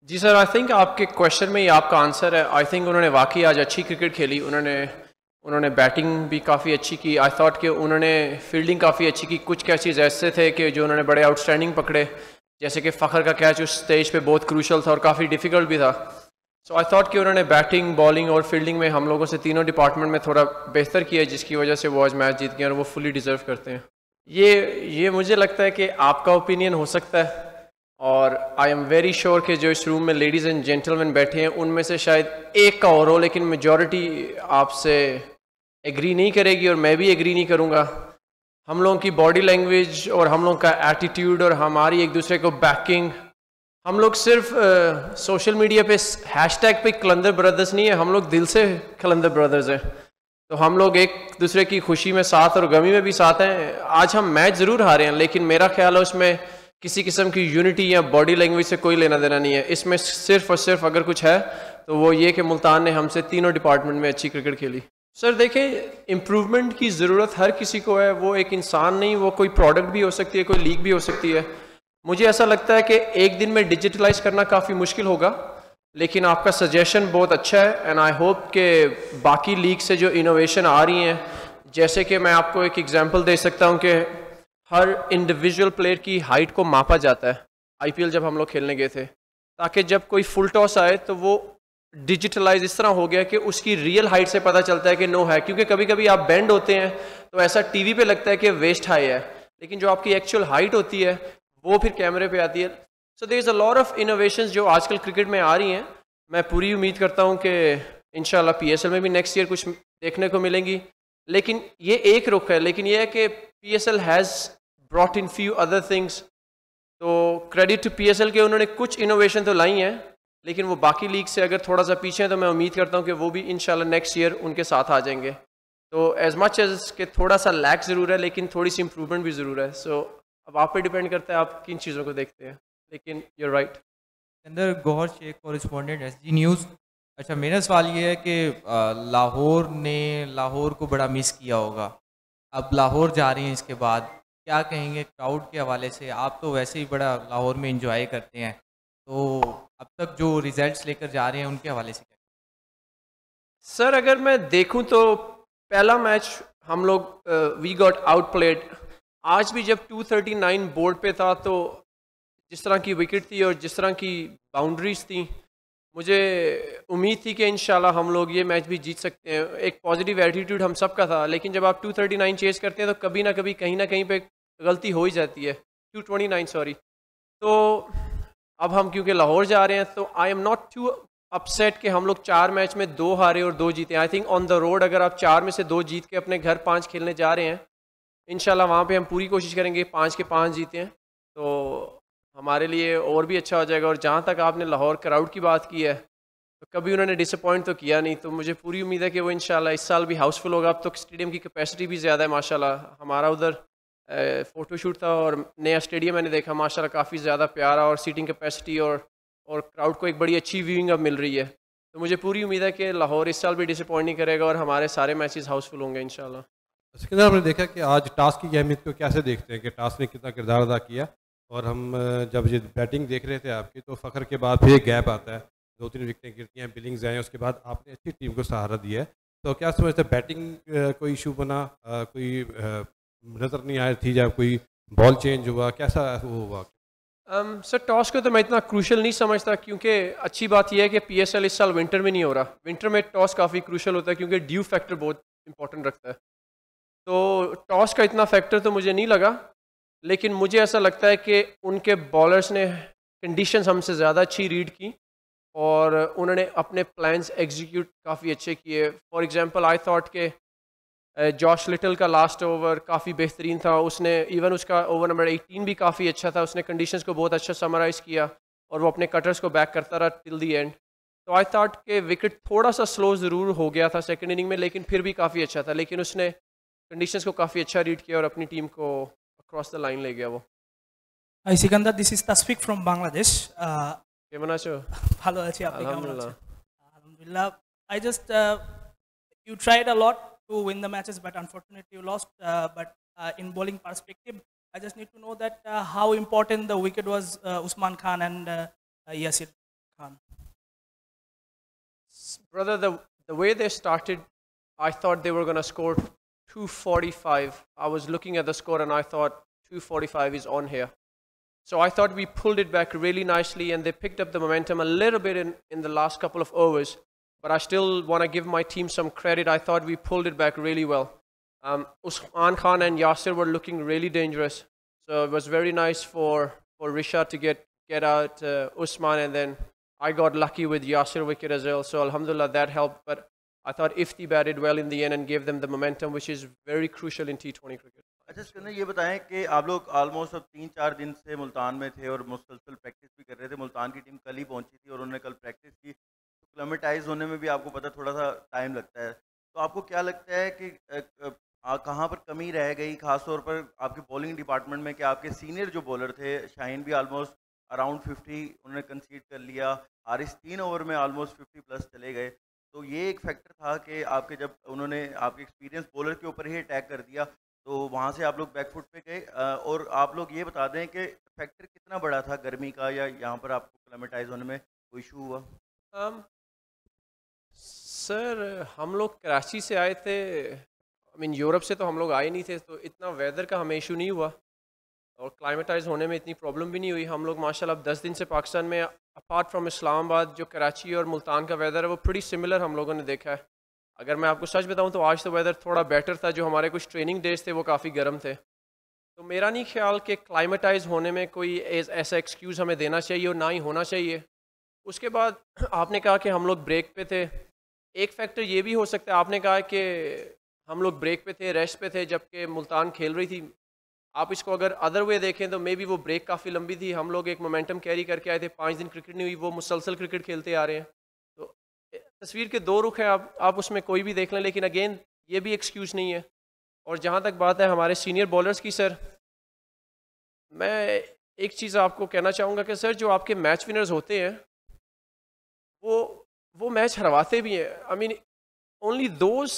Ji sir, I think आपके question में ही आपका आंसर है। आई थिंक उन्होंने वाकई आज अच्छी क्रिकेट खेली। उन्होंने उन्होंने बैटिंग भी काफ़ी अच्छी की। आई थॉट कि उन्होंने फील्डिंग काफ़ी अच्छी की। कुछ कैचेज ऐसे थे कि जो उन्होंने बड़े आउटस्टैंडिंग पकड़े, जैसे कि फ़खर का कैच उस स्टेज पे बहुत क्रूशल था और काफ़ी डिफ़िकल्ट भी था। सो आई थॉट कि उन्होंने बैटिंग, बॉलिंग और फील्डिंग में हम लोगों से तीनों डिपार्टमेंट में थोड़ा बेहतर किया, जिसकी वजह से वो आज मैच जीत गए और वो फुली डिज़र्व करते हैं। ये मुझे लगता है कि आपका ओपिनियन हो सकता है, और आई एम वेरी श्योर कि जो इस रूम में लेडीज़ एंड जेंटलमैन बैठे हैं उनमें से शायद एक का और हो, लेकिन मेजॉरिटी आपसे एग्री नहीं करेगी और मैं भी एग्री नहीं करूँगा। हम लोगों की बॉडी लैंग्वेज और हम लोगों का एटीट्यूड और हमारी एक दूसरे को बैकिंग, हम लोग सिर्फ सोशल मीडिया पे हैशटैग पे कलंदर ब्रदर्स नहीं है, हम लोग दिल से कलंदर ब्रदर्स हैं। तो हम लोग एक दूसरे की खुशी में साथ और गमी में भी साथ हैं। आज हम मैच ज़रूर हारे हैं, लेकिन मेरा ख्याल है उसमें किसी किस्म की यूनिटी या बॉडी लैंग्वेज से कोई लेना देना नहीं है। इसमें सिर्फ और सिर्फ अगर कुछ है तो वो ये कि मुल्तान ने हमसे तीनों डिपार्टमेंट में अच्छी क्रिकेट खेली। सर देखें, इम्प्रूवमेंट की ज़रूरत हर किसी को है। वो एक इंसान नहीं, वो कोई प्रोडक्ट भी हो सकती है, कोई लीग भी हो सकती है। मुझे ऐसा लगता है कि एक दिन में डिजिटलाइज करना काफ़ी मुश्किल होगा, लेकिन आपका सजेशन बहुत अच्छा है एंड आई होप कि बाकी लीग से जो इनोवेशन आ रही हैं, जैसे कि मैं आपको एक एग्जांपल दे सकता हूं कि हर इंडिविजुअल प्लेयर की हाइट को मापा जाता है। आईपीएल जब हम लोग खेलने गए थे, ताकि जब कोई फुल टॉस आए तो वो डिजिटलाइज इस तरह हो गया कि उसकी रियल हाइट से पता चलता है कि नो है। क्योंकि कभी कभी आप बेंड होते हैं तो ऐसा टीवी पे लगता है कि वेस्ट हाई है, लेकिन जो आपकी एक्चुअल हाइट होती है वो फिर कैमरे पे आती है। So there is a lot of innovations जो आजकल क्रिकेट में आ रही हैं। मैं पूरी उम्मीद करता हूँ कि इंशाल्लाह पीएसएल में भी नेक्स्ट ईयर कुछ देखने को मिलेंगी। लेकिन ये एक रुख है, लेकिन ये है कि PSL has brought in few other things. तो क्रेडिट टू पीएसएल के उन्होंने कुछ इनोवेशन तो लाई हैं, लेकिन वो बाकी लीग से अगर थोड़ा सा पीछे हैं तो मैं उम्मीद करता हूँ कि वो भी इंशाल्लाह नेक्स्ट ईयर उनके साथ आ जाएंगे। तो एज मच एज के थोड़ा सा लैक ज़रूर है, लेकिन थोड़ी सी इंप्रूवमेंट भी ज़रूर है। सो अब आप पे डिपेंड करता है आप किन चीज़ों को देखते हैं, लेकिन यूर राइट। अंदर Gauhar Shaikh, correspondent SG news. अच्छा, मेरा सवाल ये है कि लाहौर ने लाहौर को बड़ा मिस किया होगा। अब लाहौर जा रही हैं, इसके बाद क्या कहेंगे क्राउड के हवाले से? आप तो वैसे ही बड़ा लाहौर में इंजॉय करते हैं, तो अब तक जो रिजल्ट्स लेकर जा रहे हैं उनके हवाले से क्या? सर अगर मैं देखूं तो पहला मैच हम लोग वी गॉट आउट प्लेड। आज भी जब 239 बोर्ड पे था तो जिस तरह की विकेट थी और जिस तरह की बाउंड्रीज थी, मुझे उम्मीद थी कि इंशाल्लाह हम लोग ये मैच भी जीत सकते हैं। एक पॉजिटिव एटीट्यूड हम सबका था, लेकिन जब आप 239 चेस करते हैं तो कभी ना कहीं पे गलती हो ही जाती है। 229 सॉरी। तो अब हम क्योंकि लाहौर जा रहे हैं तो I am not too upset कि हम लोग 4 मैच में 2 हारे और 2 जीते। I think on the road अगर आप 4 में से 2 जीत के अपने घर 5 खेलने जा रहे हैं, इंशाल्लाह वहाँ पे हम पूरी कोशिश करेंगे 5 के 5 जीते हैं, तो हमारे लिए और भी अच्छा हो जाएगा। और जहाँ तक आपने लाहौर क्राउड की बात की है, तो कभी उन्होंने डिसअपॉइंट तो किया नहीं। तो मुझे पूरी उम्मीद है कि वो इंशाल्लाह इस साल भी हाउसफुल होगा। अब तो स्टेडियम की कैपेसिटी भी ज़्यादा है माशाल्लाह। हमारा उधर फ़ोटोशूट था और नया स्टेडियम मैंने देखा माशाल्लाह, काफ़ी ज़्यादा प्यारा और सीटिंग कैपेसिटी और क्राउड को एक बड़ी अच्छी व्यूइंग अब मिल रही है। तो मुझे पूरी उम्मीद है कि लाहौर इस साल भी डिसअपॉइंट नहीं करेगा और हमारे सारे मैचेस हाउसफुल होंगे इंशाल्लाह। इसके अंदर हमने देखा कि आज टास्क की अहमियत को कैसे देखते हैं कि टास्क ने कितना किरदार अदा किया। और हम जब ये बैटिंग देख रहे थे आपकी, तो फ़खर के बाद फिर एक गैप आता है, 2-3 विकेटें गिरती हैं, बिलिंग्स आए, उसके बाद आपने अच्छी टीम को सहारा दिया है। तो क्या समझते हैं बैटिंग कोई इशू बना, कोई नज़र नहीं आया थी, या कोई बॉल चेंज हुआ, कैसा वो हुआ? सर टॉस को तो मैं इतना क्रूशल नहीं समझता, क्योंकि अच्छी बात यह है कि पीएसएल इस साल विंटर में नहीं हो रहा। विंटर में टॉस काफ़ी क्रूशल होता है क्योंकि ड्यू फैक्टर बहुत इंपॉर्टेंट रखता है। तो टॉस का इतना फैक्टर तो मुझे नहीं लगा, लेकिन मुझे ऐसा लगता है कि उनके बॉलर्स ने कंडीशंस हमसे ज़्यादा अच्छी रीड की और उन्होंने अपने प्लान्स एग्जीक्यूट काफ़ी अच्छे किए। फॉर एग्जांपल आई थॉट के जॉश लिटल का लास्ट ओवर काफ़ी बेहतरीन था। उसने इवन उसका ओवर नंबर 18 भी काफ़ी अच्छा था। उसने कंडीशंस को बहुत अच्छा समराइज़ किया और वो अपने कटर्स को बैक करता रहा टिल दी एंड। तो आई थॉट के विकेट थोड़ा सा स्लो ज़रूर हो गया था सेकंड इनिंग में, लेकिन फिर भी काफ़ी अच्छा था। लेकिन उसने कंडीशंस को काफ़ी अच्छा रीड किया और अपनी टीम को अक्रॉस द लाइन ले गया वो। Hi Sikandar, this is Tasfiq from Bangladesh. কেমন আছো? ভালো আছি, আপনি কেমন আলহামদুলিল্লাহ। আছেন? Alhamdulillah. I just you tried a lot to win the matches, but unfortunately you lost. But in bowling perspective, I just need to know that how important the wicket was Usman Khan and Yasir Khan? Brother, the way they started, I thought they were going to score 245. I was looking at the score and I thought 245 is on here. So I thought we pulled it back really nicely and they picked up the momentum a little bit in the last couple of overs. But I still want to give my team some credit. I thought we pulled it back really well. Usman Khan and Yasir were looking really dangerous. So it was very nice for Risha to get out Usman, and then I got lucky with Yasir wicket as well. So alhamdulillah, that helped. But I thought Ifti batted well in the end and gave them the momentum, which is very crucial in T20 cricket. अच्छा सिकंदर ये बताएं कि आप लोग almost अब 3-4 दिन से मुल्तान में थे और मुसलसल प्रैक्टिस भी कर रहे थे। मुल्तान की टीम कल ही पहुंची थी और उन्होंने कल प्रैक्टिस की, तो क्लाइमेटाइज होने में भी आपको पता थोड़ा सा टाइम लगता है। तो आपको क्या लगता है कि कहाँ पर कमी रह गई, खास तौर पर आपके बॉलिंग डिपार्टमेंट में? कि आपके सीनियर जो बॉलर थे, शाहीन भी ऑलमोस्ट अराउंड 50 उन्होंने कंसीड कर लिया, हारिस 3 ओवर में ऑलमोस्ट 50 प्लस चले गए। तो ये एक फैक्टर था कि आपके जब उन्होंने आपके एक्सपीरियंस बॉलर के ऊपर ही अटैक कर दिया तो वहाँ से आप लोग बैकफुट पे गए। और आप लोग ये बता दें कि फैक्टर कितना बड़ा था गर्मी का, या यहाँ पर आपको क्लाइमेटाइज होने में कोई इशू हुआ? सर हम लोग कराची से आए थे, यूरोप से तो हम लोग आए नहीं थे, तो इतना वेदर का हमें इशू नहीं हुआ और क्लाइमेटाइज होने में इतनी प्रॉब्लम भी नहीं हुई। हम लोग माशाल्लाह अब 10 दिन से पाकिस्तान में, अपार्ट फ्रॉम इस्लामाबाद, जो कराची और मुल्तान का वेदर है वो प्रीटी सिमिलर हम लोगों ने देखा है। अगर मैं आपको सच बताऊं तो आज तो वेदर थोड़ा बेटर था, जो हमारे कुछ ट्रेनिंग डेज थे वो काफ़ी गर्म थे। तो मेरा नहीं ख्याल कि क्लाइमेटाइज होने में कोई ऐसा एक्सक्यूज़ हमें देना चाहिए और ना ही होना चाहिए। उसके बाद आपने कहा कि हम लोग ब्रेक पे थे, एक फैक्टर ये भी हो सकता है, आपने कहा कि हम लोग ब्रेक पे थे, रेस्ट पे थे, जबकि मुल्तान खेल रही थी। आप इसको अगर अदर वे देखें तो मे बी वो ब्रेक काफ़ी लंबी थी, हम लोग एक मोमेंटम कैरी करके आए थे, 5 दिन क्रिकेट नहीं हुई, वो मुसलसल क्रिकेट खेलते आ रहे हैं। तो तस्वीर के 2 रुख हैं, आप उसमें कोई भी देख लें, लेकिन अगेन ये भी एक्सक्यूज़ नहीं है। और जहाँ तक बात है हमारे सीनियर बॉलर्स की, सर मैं एक चीज़ आपको कहना चाहूँगा कि सर जो आपके मैच विनर्स होते हैं वो मैच हरवाते भी हैं। ओनली दोज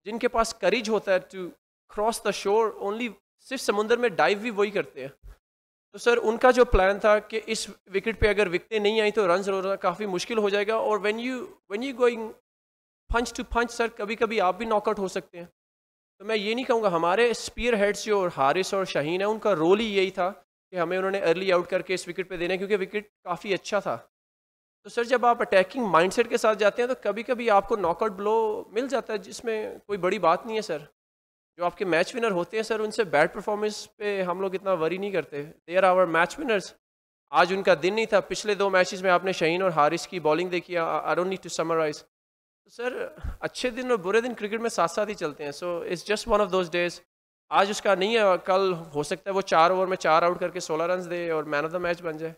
जिनके पास करेज होता है to cross the shore, only सिर्फ समुंदर में डाइव भी वही करते हैं। तो सर उनका जो प्लान था कि इस विकेट पे अगर विकेटें नहीं आई तो रन्स रोना काफ़ी मुश्किल हो जाएगा, और when you going punch to punch, sir कभी कभी आप भी नॉकआउट हो सकते हैं। तो मैं ये नहीं कहूँगा, हमारे स्पीयर हेड्स जो हारिस और शाहीन है उनका रोल ही यही था कि हमें उन्होंने अर्ली आउट करके इस विकेट पे देना, क्योंकि विकेट काफ़ी अच्छा था। तो सर जब आप अटैकिंग माइंडसेट के साथ जाते हैं तो कभी कभी आपको नॉकआउट ब्लो मिल जाता है, जिसमें कोई बड़ी बात नहीं है। सर जो आपके मैच विनर होते हैं सर उनसे बैड परफॉर्मेंस पे हम लोग इतना वरी नहीं करते, they are our match winners. आज उनका दिन नहीं था, पिछले 2 मैचेस में आपने शाहीन और हारिस की बॉलिंग देखी, I don't need to summarise. तो सर अच्छे दिन और बुरे दिन क्रिकेट में साथ साथ ही चलते हैं, so it's just one of those days. आज उसका नहीं है, कल हो सकता है वो 4 ओवर में 4 आउट करके 16 रन दे और मैन ऑफ द मैच बन जाए।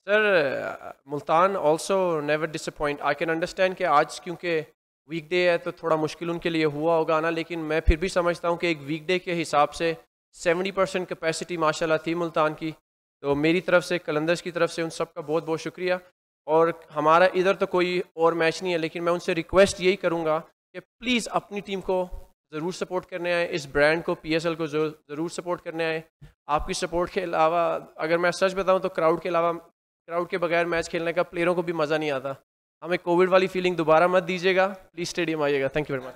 Sir Multan also never disappoint. I can understand कि आज क्योंकि वीकडे है तो थोड़ा मुश्किल उनके लिए हुआ होगा आना, लेकिन मैं फिर भी समझता हूँ कि एक वीकडे के हिसाब से 70% कैपेसिटी माशाल्लाह थी मुल्तान की। तो मेरी तरफ से, कलंदर्स की तरफ से उन सब का बहुत बहुत शुक्रिया। और हमारा इधर तो कोई और मैच नहीं है, लेकिन मैं उनसे रिक्वेस्ट यही करूँगा कि प्लीज़ अपनी टीम को ज़रूर सपोर्ट करने आए, इस ब्रांड को, PSL को ज़रूर सपोर्ट करने आए। आपकी सपोर्ट के अलावा अगर मैं सच बताऊँ तो क्राउड के बगैर मैच खेलने का प्लेयरों को भी मज़ा नहीं आता। हमें कोविड वाली फीलिंग दोबारा मत दीजिएगा, प्लीज़ स्टेडियम आइएगा। Thank you very much.